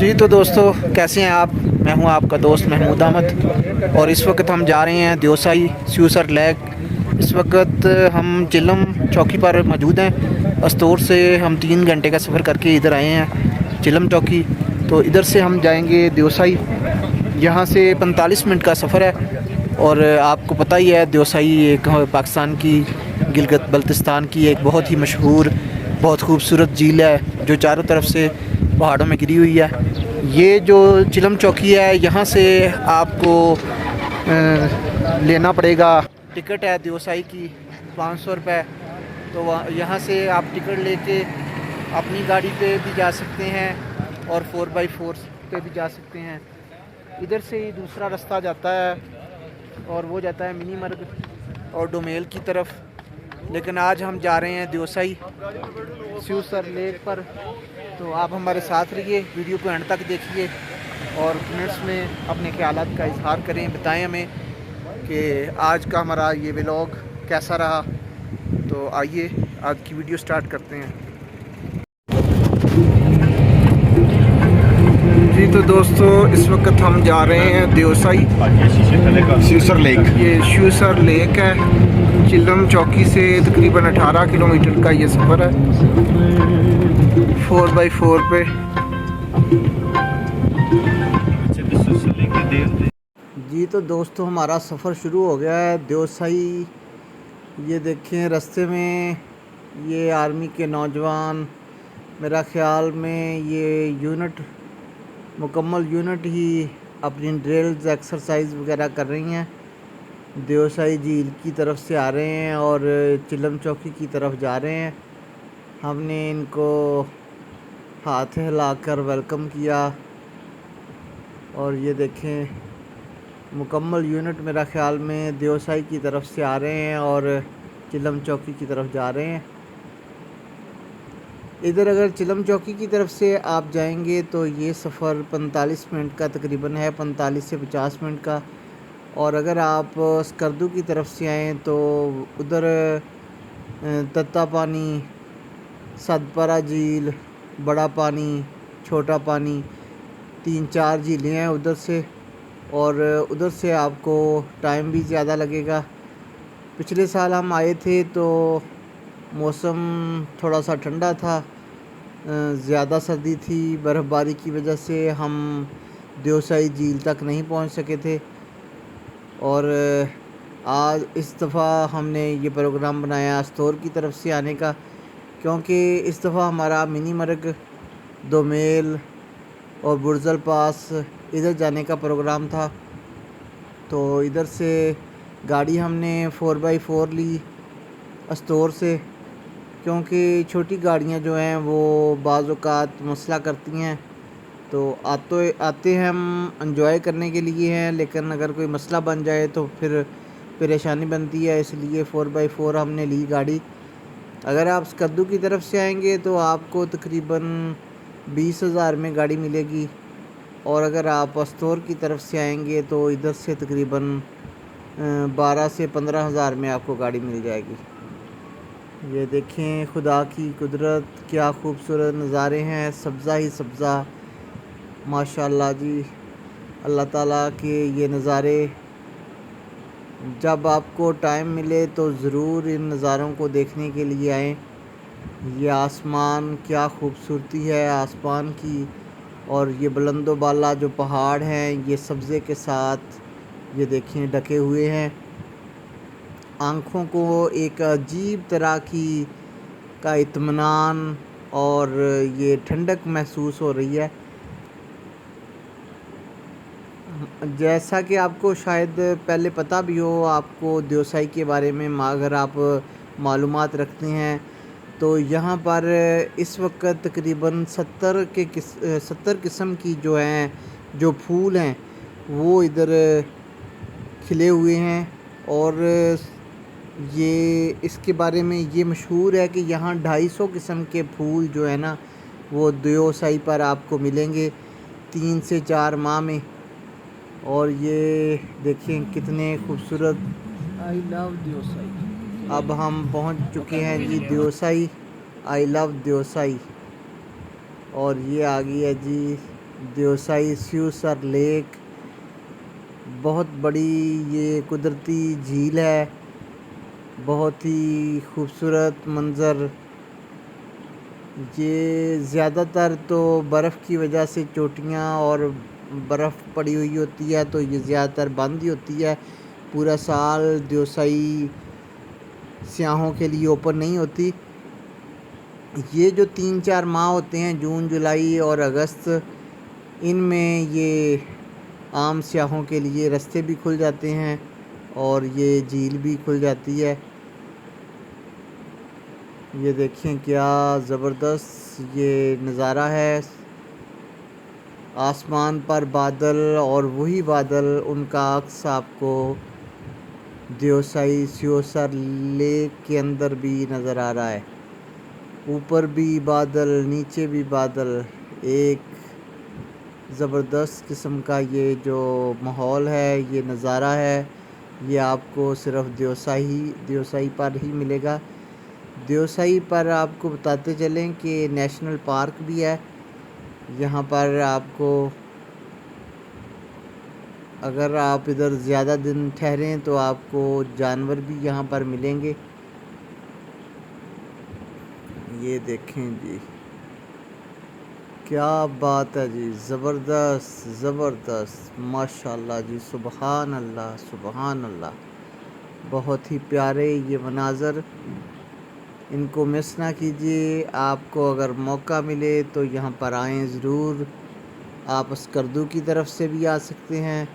जी तो दोस्तों, कैसे हैं आप। मैं हूं आपका दोस्त महमूद अहमद और इस वक्त हम जा रहे हैं देवसाई स्यूसर लेक। इस वक्त हम चिलम चौकी पर मौजूद हैं। अस्तोर से हम 3 घंटे का सफ़र करके इधर आए हैं चिलम चौकी। तो इधर से हम जाएंगे देवसाई। यहाँ से 45 मिनट का सफ़र है। और आपको पता ही है, देवसाई एक पाकिस्तान की गिलगित बल्तिस्तान की एक बहुत ही मशहूर, बहुत खूबसूरत झील है जो चारों तरफ से पहाड़ों में घिरी हुई है। ये जो चिलम चौकी है, यहाँ से आपको लेना पड़ेगा। टिकट है देवसाई की 500 रुपये। तो यहाँ से आप टिकट लेके अपनी गाड़ी पे भी जा सकते हैं और 4x4 पे भी जा सकते हैं। इधर से ही दूसरा रास्ता जाता है और वो जाता है मिनी मर्ग और डोमेल की तरफ। लेकिन आज हम जा रहे हैं देवसाई स्यूसर लेक पर। तो आप हमारे साथ रहिए, वीडियो को एंड तक देखिए और कमेंट्स में अपने ख्यालात का इजहार करें। बताएं हमें कि आज का हमारा ये व्लॉग कैसा रहा। तो आइए आज की वीडियो स्टार्ट करते हैं। जी तो दोस्तों, इस वक्त हम जा रहे हैं देवसाई स्यूसर लेक। ये स्यूसर लेक है। चिलम चौकी से तकरीबन 18 किलोमीटर का ये सफ़र है 4x4 पे। जी तो दोस्तों, हमारा सफ़र शुरू हो गया है देवसाई। ये देखें, रास्ते में ये आर्मी के नौजवान, मेरा ख़्याल में ये मुकम्मल यूनिट ही अपनी ड्रिल्स एक्सरसाइज वगैरह कर रही हैं। देवसाई झील की तरफ से आ रहे हैं और चिलम चौकी की तरफ जा रहे हैं। हमने इनको हाथ हिलाकर वेलकम किया और ये देखें, मुकम्मल यूनिट मेरा ख़्याल में देवसाई की तरफ से आ रहे हैं और चिलम चौकी की तरफ जा रहे हैं। इधर अगर चिलम चौकी की तरफ से आप जाएंगे तो ये सफ़र 45 मिनट का तकरीबन है, 45 से 50 मिनट का। और अगर आप स्कर्दू की तरफ से आएँ तो उधर तत्ता पानी, सदपरा झील, बड़ा पानी, छोटा पानी, 3-4 झीलें हैं उधर से। और उधर से आपको टाइम भी ज़्यादा लगेगा। पिछले साल हम आए थे तो मौसम थोड़ा सा ठंडा था, ज़्यादा सर्दी थी। बर्फ़बारी की वजह से हम देवसाई झील तक नहीं पहुंच सके थे। और आज इस दफ़ा हमने ये प्रोग्राम बनाया अस्तोर की तरफ से आने का, क्योंकि इस दफ़ा हमारा मिनी मर्ग, दोमेल और बुर्जल पास इधर जाने का प्रोग्राम था। तो इधर से गाड़ी हमने 4x4 ली अस्तोर से, क्योंकि छोटी गाड़ियां जो हैं वो बाज़ औक़ात मसला करती हैं। तो आते हैं हम एंजॉय करने के लिए हैं, लेकिन अगर कोई मसला बन जाए तो फिर परेशानी बनती है। इसलिए 4x4 हमने ली गाड़ी। अगर आप स्कद्दू की तरफ से आएंगे तो आपको तकरीबन 20,000 में गाड़ी मिलेगी। और अगर आप अस्तोर की तरफ से आएंगे तो इधर से तकरीबन 12 से 15,000 में आपको गाड़ी मिल जाएगी। ये देखें, खुदा की कुदरत, क्या खूबसूरत नज़ारे हैं, सब्ज़ा ही सब्ज़ा, माशाल्लाह जी। अल्लाह ताला के ये नज़ारे, जब आपको टाइम मिले तो ज़रूर इन नज़ारों को देखने के लिए आएँ। ये आसमान, क्या खूबसूरती है आसमान की। और ये बुलंदो बाला जो पहाड़ हैं, ये सब्ज़े के साथ ये देखें ढके हुए हैं। आँखों को एक अजीब तरह का इत्मीनान और ये ठंडक महसूस हो रही है। जैसा कि आपको शायद पहले पता भी हो, आपको देवसाई के बारे में अगर आप मालूमात रखते हैं तो यहाँ पर इस वक्त तकरीबन 70 किस्म की जो फूल हैं वो इधर खिले हुए हैं। और ये इसके बारे में ये मशहूर है कि यहाँ 250 किस्म के फूल जो है ना वो देवसाई पर आपको मिलेंगे 3 से 4 माह में। और ये देखें कितने खूबसूरत। I love Deosai. अब हम पहुंच चुके हैं जी देवसाई। I love Deosai. और ये आ गई है जी देवसाई स्यूसर लेक, बहुत बड़ी ये कुदरती झील है, बहुत ही खूबसूरत मंज़र। ये ज़्यादातर तो बर्फ़ की वजह से चोटियाँ और बर्फ़ पड़ी हुई होती है, तो ये ज़्यादातर बंद ही होती है। पूरा साल देवसाई सियाहों के लिए ओपन नहीं होती। ये जो 3-4 माह होते हैं, जून, जुलाई और अगस्त, इनमें ये आम सियाहों के लिए रास्ते भी खुल जाते हैं और ये झील भी खुल जाती है। ये देखें क्या ज़बरदस्त ये नज़ारा है। आसमान पर बादल और वही बादल, उनका अक्स आपको देवसाई स्यूसर लेक के अंदर भी नज़र आ रहा है। ऊपर भी बादल, नीचे भी बादल, एक ज़बरदस्त किस्म का ये जो माहौल है, ये नज़ारा है, ये आपको सिर्फ़ देवसाई पर ही मिलेगा। देवसाई पर आपको बताते चलें कि नेशनल पार्क भी है। यहाँ पर आपको, अगर आप इधर ज़्यादा दिन ठहरें तो आपको जानवर भी यहाँ पर मिलेंगे। ये देखें जी, क्या बात है जी, ज़बरदस्त ज़बरदस्त, माशाल्लाह जी, सुबहान अल्लाह सुबहान अल्लाह। बहुत ही प्यारे ये मनाज़र, इनको मिस ना कीजिए। आपको अगर मौका मिले तो यहाँ पर आएँ ज़रूर। आप स्कर्दू की तरफ से भी आ सकते हैं।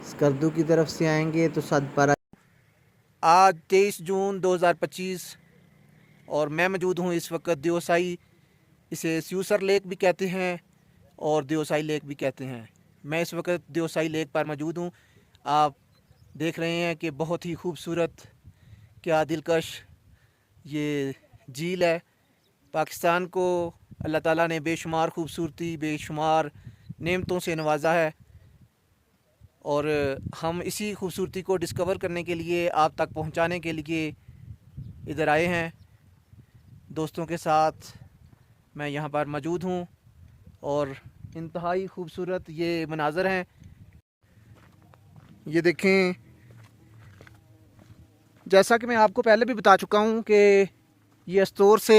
स्कर्दू की तरफ से आएंगे तो सदपारा। आज 23 जून 2025 और मैं मौजूद हूँ इस वक्त देवसाई, इसे स्यूसर लेक भी कहते हैं और देवसाई लेक भी कहते हैं। मैं इस वक्त देवसाई लेक पर मौजूद हूँ। आप देख रहे हैं कि बहुत ही खूबसूरत, क्या दिलकश ये झील है। पाकिस्तान को अल्लाह ताला ने बेशुमार खूबसूरती, बेशुमार नेमतों से नवाजा है और हम इसी खूबसूरती को डिस्कवर करने के लिए, आप तक पहुंचाने के लिए इधर आए हैं। दोस्तों के साथ मैं यहाँ पर मौजूद हूँ और इंतहाई खूबसूरत ये मनाज़र हैं। ये देखें, जैसा कि मैं आपको पहले भी बता चुका हूँ कि ये अस्तोर से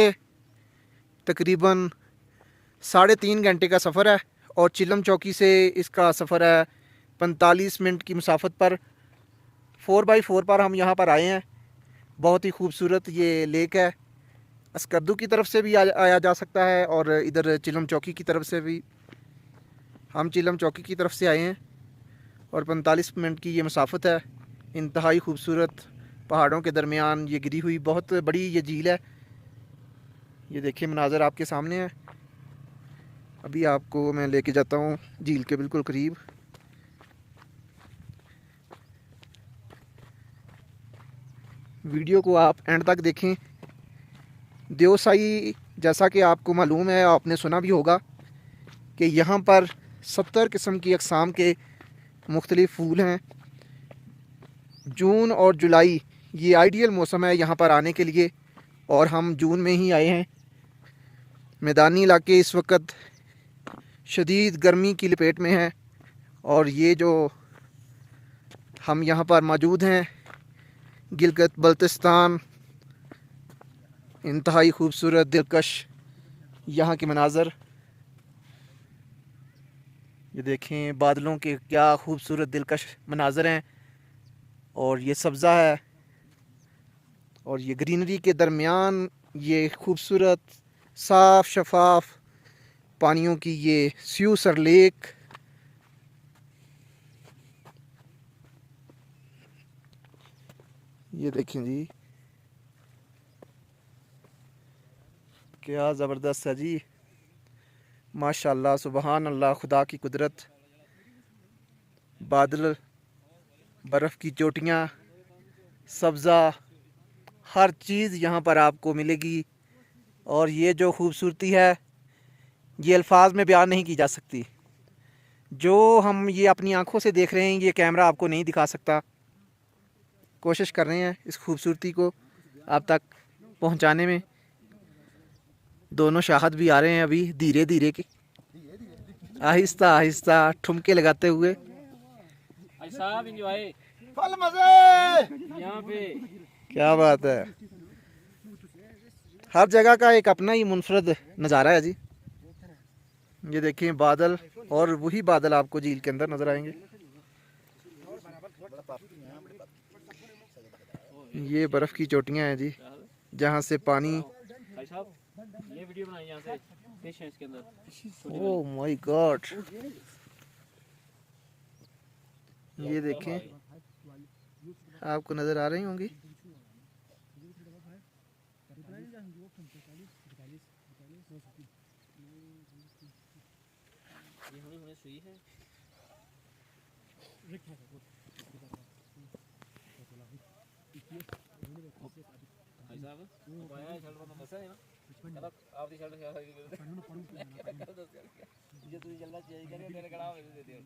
तकरीबन 3.5 घंटे का सफ़र है और चिलम चौकी से इसका सफ़र है 45 मिनट की मुसाफत पर। 4x4 पर हम यहाँ पर आए हैं। बहुत ही खूबसूरत ये लेक है। अस्करदू की तरफ से भी आया जा सकता है और इधर चिलम चौकी की तरफ से भी। हम चिलम चौकी की तरफ से आए हैं और 45 मिनट की ये मुसाफत है। इंतहाई खूबसूरत पहाड़ों के दरमियान ये गिरी हुई बहुत बड़ी ये झील है। ये देखिए मनाज़र आपके सामने है। अभी आपको मैं लेके जाता हूँ झील के बिल्कुल करीब। वीडियो को आप एंड तक देखें। देवसाई, जैसा कि आपको मालूम है, आपने सुना भी होगा कि यहाँ पर 70 किस्म की अक़साम के मुख्तलिफ़ फूल हैं। जून और जुलाई ये आइडियल मौसम है यहाँ पर आने के लिए और हम जून में ही आए हैं। मैदानी इलाके इस वक्त शदीद गर्मी की लपेट में हैं और ये जो हम यहाँ पर मौजूद हैं, गिलगित बल्तिस्तान, इंतहाई खूबसूरत दिलकश यहाँ के मनाज़र। ये देखें बादलों के क्या खूबसूरत दिलकश मनाज़र हैं और ये सब्ज़ा है और ये ग्रीनरी के दरमियान ये खूबसूरत साफ़ शफाफ पानियों की ये स्यूसर लेक। ये देखें जी, क्या ज़बरदस्त है जी, माशाल्लाह सुबहान अल्लाह। खुदा की कुदरत, बादल, बर्फ़ की चोटियाँ, सब्ज़ा, हर चीज़ यहाँ पर आपको मिलेगी और ये जो खूबसूरती है ये अल्फाज में बयान नहीं की जा सकती। जो हम ये अपनी आँखों से देख रहे हैं, ये कैमरा आपको नहीं दिखा सकता। कोशिश कर रहे हैं इस खूबसूरती को आप तक पहुँचाने में। दोनों शाहद भी आ रहे हैं अभी धीरे धीरे के। आहिस्ता आहिस्ता ठुमके लगाते हुए। भाई साहब एंजॉय फल मजे। यहाँ पे। क्या बात है, हर जगह का एक अपना ही मुनफरद नज़ारा है जी। ये देखिए बादल, और वही बादल आपको झील के अंदर नजर आएंगे। ये बर्फ की चोटियां हैं जी, जहाँ से पानी। भाई साहब ये वीडियो बनाई यहाँ से फिश है इसके अंदर। ओह माय गॉड, ये देखें, आपको नजर आ रही होंगी। ये हमें सुई है। भाई साहब पाया शर्ट बंदा दसा है ना कहता आप दी शर्ट क्या है ये तू जल्दी चेंज करियो तेरे कड़ा दे दियो।